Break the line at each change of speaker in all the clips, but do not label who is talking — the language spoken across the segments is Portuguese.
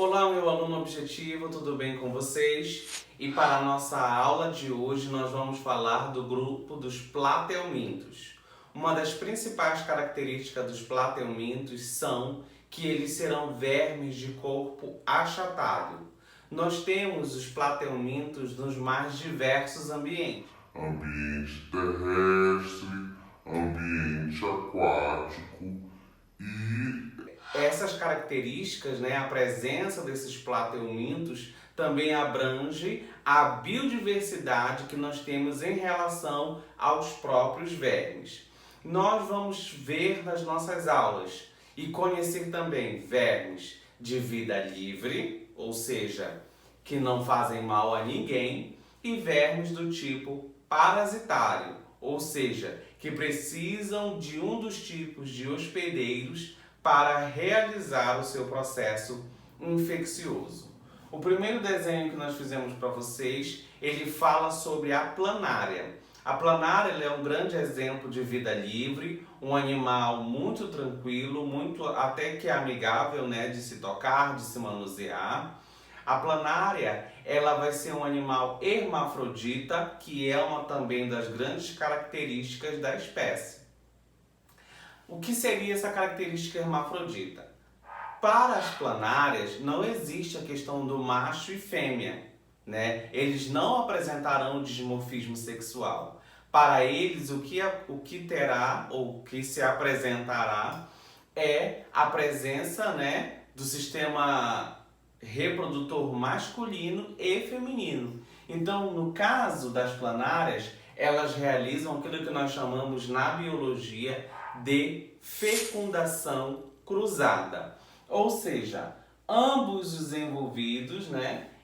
Olá, meu aluno objetivo, tudo bem com vocês? E para a nossa aula de hoje nós vamos falar do grupo dos plateumintos. Uma das principais características dos plateumintos são que eles serão vermes de corpo achatado. Nós temos os plateumintos nos mais diversos ambientes.
Ambiente terrestre, ambiente aquático e
Essas características, a presença desses plateumintos também abrange a biodiversidade que nós temos em relação aos próprios vermes. Nós vamos ver nas nossas aulas e conhecer também vermes de vida livre, ou seja, que não fazem mal a ninguém, e vermes do tipo parasitário, ou seja, que precisam de um dos tipos de hospedeiros para realizar o seu processo infeccioso. O primeiro desenho que nós fizemos para vocês, ele fala sobre a planária. A planária é um grande exemplo de vida livre, um animal muito tranquilo, muito até que amigável, de se tocar, de se manusear. A planária, ela vai ser um animal hermafrodita, que é uma também das grandes características da espécie. O que seria essa característica hermafrodita? Para as planárias não existe a questão do macho e fêmea, Eles não apresentarão dimorfismo sexual. Para eles, o que terá ou o que se apresentará é a presença, do sistema reprodutor masculino e feminino. Então, no caso das planárias, elas realizam aquilo que nós chamamos na biologia de fecundação cruzada. Ou seja, ambos os envolvidos,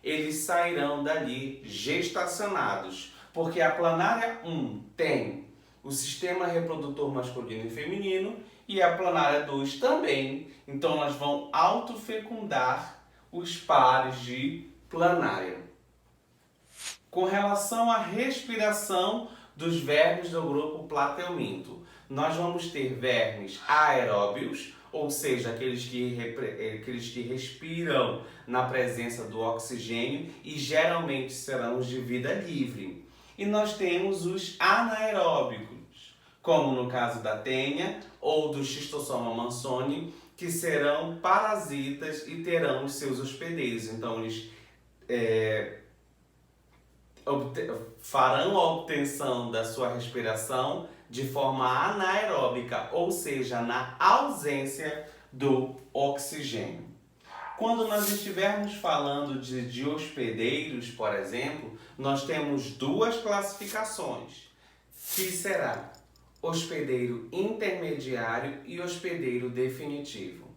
eles sairão dali gestacionados, porque a planária 1 tem o sistema reprodutor masculino e feminino e a planária 2 também. Então elas vão autofecundar os pares de planária. Com relação à respiração dos vermes do grupo plateuminto, nós vamos ter vermes aeróbios, ou seja, aqueles que respiram na presença do oxigênio e geralmente serão os de vida livre. E nós temos os anaeróbicos, como no caso da tênia ou do Schistosoma mansoni, que serão parasitas e terão os seus hospedeiros. Então eles farão a obtenção da sua respiração de forma anaeróbica, ou seja, na ausência do oxigênio. Quando nós estivermos falando de hospedeiros, por exemplo, nós temos duas classificações, que será hospedeiro intermediário e hospedeiro definitivo.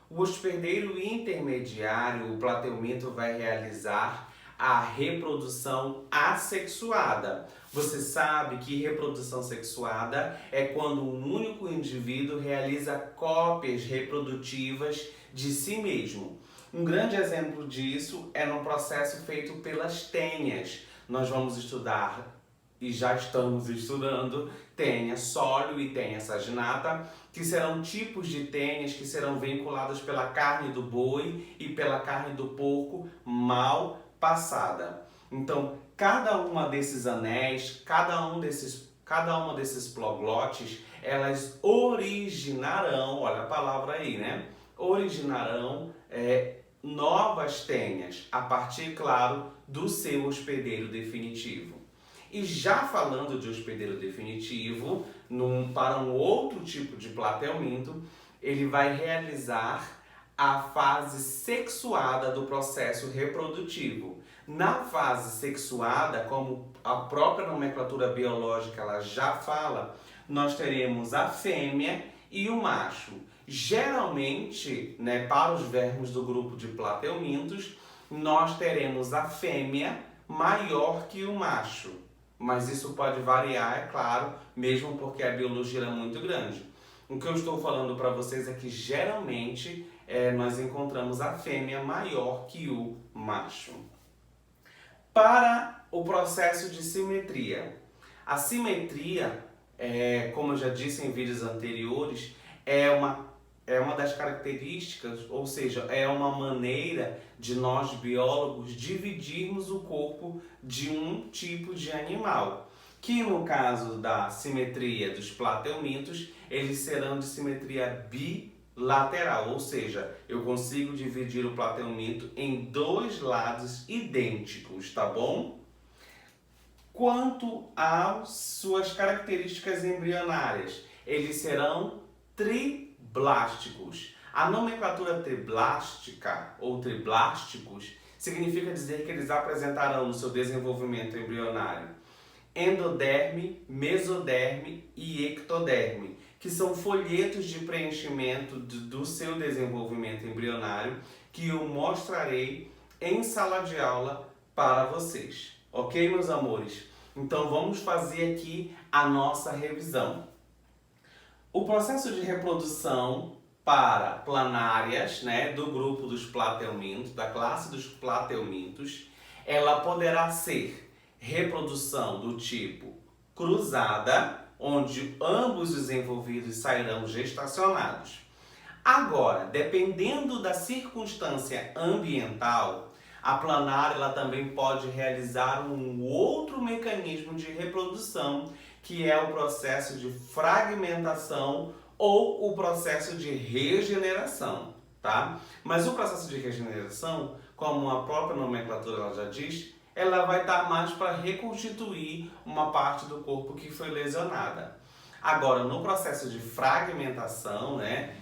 O hospedeiro intermediário, o plateumento vai realizar a reprodução assexuada. Você sabe que reprodução sexuada é quando um único indivíduo realiza cópias reprodutivas de si mesmo. Um grande exemplo disso é no processo feito pelas tênias. Nós vamos estudar, e já estamos estudando, tênia sólio e tênia saginata, que serão tipos de tênias que serão vinculadas pela carne do boi e pela carne do porco mal passada. Então, cada uma desses anéis, cada uma desses ploglotes, elas originarão, olha a palavra aí, originarão novas tênias, a partir, claro, do seu hospedeiro definitivo. E já falando de hospedeiro definitivo, para um outro tipo de plateuminto, ele vai realizar a fase sexuada do processo reprodutivo. Na fase sexuada, como a própria nomenclatura biológica ela já fala, nós teremos a fêmea e o macho. Geralmente, para os vermes do grupo de plateumintos, nós teremos a fêmea maior que o macho. Mas isso pode variar, é claro, mesmo porque a biologia é muito grande. O que eu estou falando para vocês é que geralmente nós encontramos a fêmea maior que o macho. Para o processo de simetria. A simetria, como eu já disse em vídeos anteriores, é uma é uma das características, ou seja, é uma maneira de nós biólogos dividirmos o corpo de um tipo de animal. Que no caso da simetria dos plateumintos, eles serão de simetria bilateral, ou seja, eu consigo dividir o plateuminto em dois lados idênticos, tá bom? Quanto às suas características embrionárias, eles serão triblásticos. A nomenclatura triblástica ou triblásticos significa dizer que eles apresentarão no seu desenvolvimento embrionário endoderme, mesoderme e ectoderme, que são folhetos de preenchimento do seu desenvolvimento embrionário que eu mostrarei em sala de aula para vocês. Ok, meus amores? Então vamos fazer aqui a nossa revisão. O processo de reprodução para planárias, né, do grupo dos plateumintos, da classe dos plateumintos, ela poderá ser reprodução do tipo cruzada, onde ambos os envolvidos sairão gestacionados. Agora, dependendo da circunstância ambiental, a planária ela também pode realizar um outro mecanismo de reprodução, que é o processo de fragmentação ou o processo de regeneração, tá? Mas o processo de regeneração, como a própria nomenclatura ela já diz, ela vai estar mais para reconstituir uma parte do corpo que foi lesionada. Agora, no processo de fragmentação, né,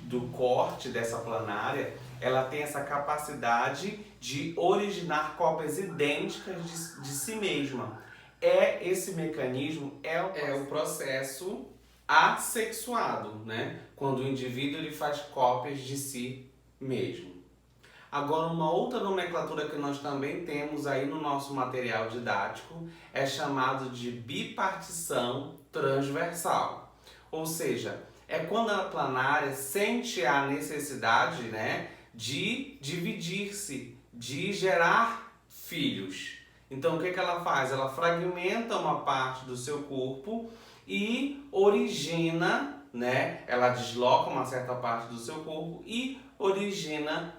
do corte dessa planária, ela tem essa capacidade de originar cópias idênticas de si mesma. Esse mecanismo é o processo assexuado, né? Quando o indivíduo ele faz cópias de si mesmo. Agora, uma outra nomenclatura que nós também temos aí no nosso material didático é chamado de bipartição transversal. Ou seja, é quando a planária sente a necessidade, né, de dividir-se, de gerar filhos. Então, o que ela faz? Ela fragmenta uma parte do seu corpo e origina, né, ela desloca uma certa parte do seu corpo e origina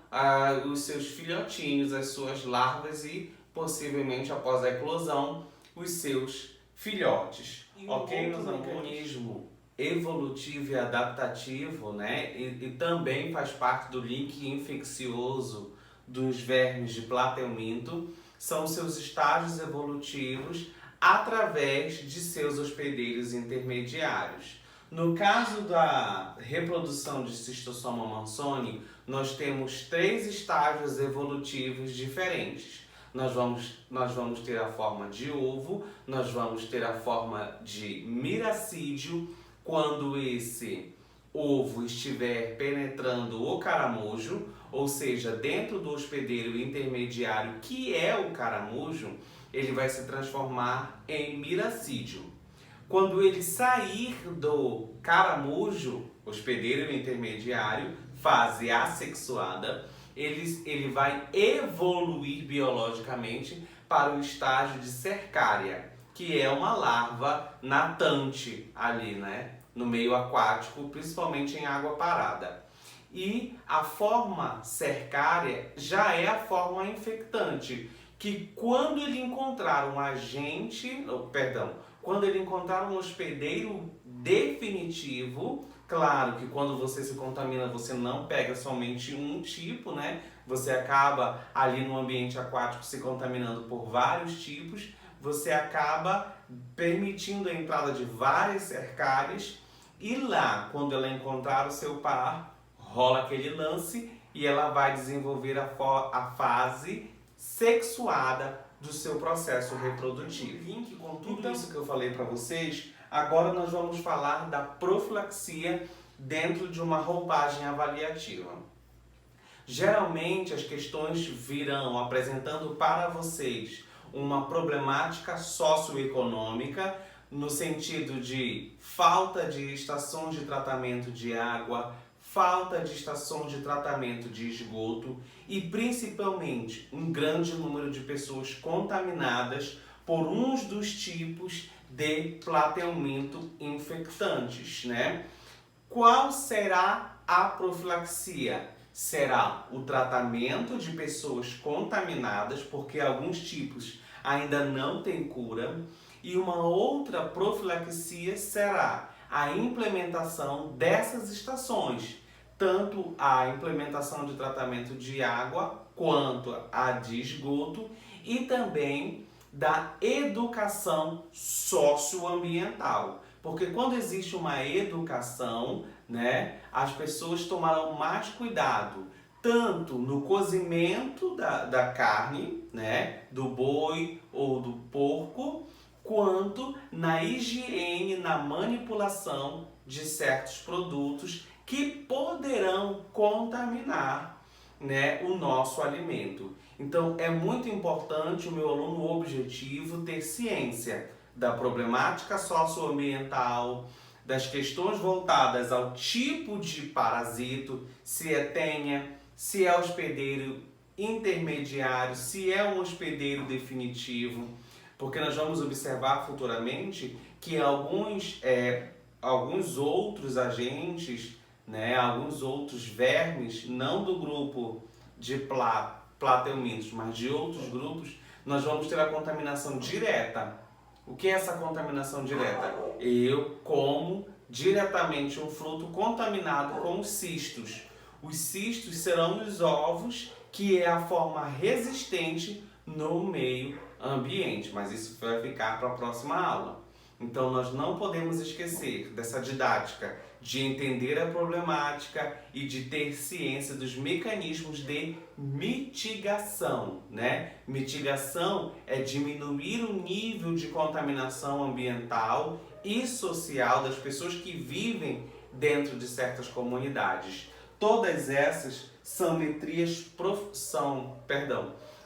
os seus filhotinhos, as suas larvas e, possivelmente, após a eclosão, os seus filhotes. Ok, meus amores? Mecanismo evolutivo e adaptativo, né? E também faz parte do link infeccioso dos vermes de plateuminto, são seus estágios evolutivos através de seus hospedeiros intermediários. No caso da reprodução de Schistosoma mansoni, nós temos 3 estágios evolutivos diferentes. Nós vamos ter a forma de ovo, nós vamos ter a forma de miracídio, quando esse ovo estiver penetrando o caramujo, ou seja, dentro do hospedeiro intermediário, que é o caramujo, ele vai se transformar em miracídio. Quando ele sair do caramujo, hospedeiro intermediário, fase assexuada, ele vai evoluir biologicamente para o estágio de cercária, que é uma larva natante ali, né, no meio aquático, principalmente em água parada. E a forma cercária já é a forma infectante, que quando ele encontrar um agente, quando ele encontrar um hospedeiro definitivo, claro que quando você se contamina, você não pega somente um tipo, né? Você acaba ali no ambiente aquático se contaminando por vários tipos, você acaba permitindo a entrada de várias cercárias e lá, quando ela encontrar o seu par, rola aquele lance e ela vai desenvolver a fase sexuada do seu processo reprodutivo. Link com tudo isso que eu falei para vocês, agora nós vamos falar da profilaxia dentro de uma roupagem avaliativa. Geralmente as questões virão apresentando para vocês uma problemática socioeconômica no sentido de falta de estações de tratamento de água, falta de estações de tratamento de esgoto e principalmente um grande número de pessoas contaminadas por uns dos tipos de plateuminto infectantes, né? Qual será a profilaxia? Será o tratamento de pessoas contaminadas, porque alguns tipos ainda não têm cura, e uma outra profilaxia será a implementação dessas estações, tanto a implementação de tratamento de água quanto a de esgoto e também da educação socioambiental. Porque quando existe uma educação, né, as pessoas tomarão mais cuidado, tanto no cozimento da carne, né, do boi ou do porco, quanto na higiene, na manipulação de certos produtos que poderão contaminar, né, o nosso alimento. Então é muito importante o meu aluno objetivo ter ciência da problemática socioambiental, das questões voltadas ao tipo de parasito, se é tenha, se é hospedeiro intermediário, se é um hospedeiro definitivo, porque nós vamos observar futuramente que alguns outros agentes, né, alguns outros vermes, não do grupo de plateumintos, mas de outros grupos, nós vamos ter a contaminação direta. O que é essa contaminação direta? Eu como diretamente um fruto contaminado com os cistos. Os cistos serão os ovos, que é a forma resistente no meio ambiente, mas isso vai ficar para a próxima aula. Então nós não podemos esquecer dessa didática de entender a problemática e de ter ciência dos mecanismos de mitigação, né? Mitigação é diminuir o nível de contaminação ambiental e social das pessoas que vivem dentro de certas comunidades. Todas essas são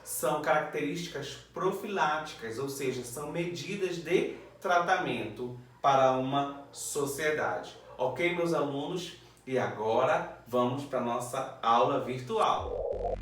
são características profiláticas, ou seja, são medidas de tratamento para uma sociedade. Ok, meus alunos? E agora vamos para a nossa aula virtual.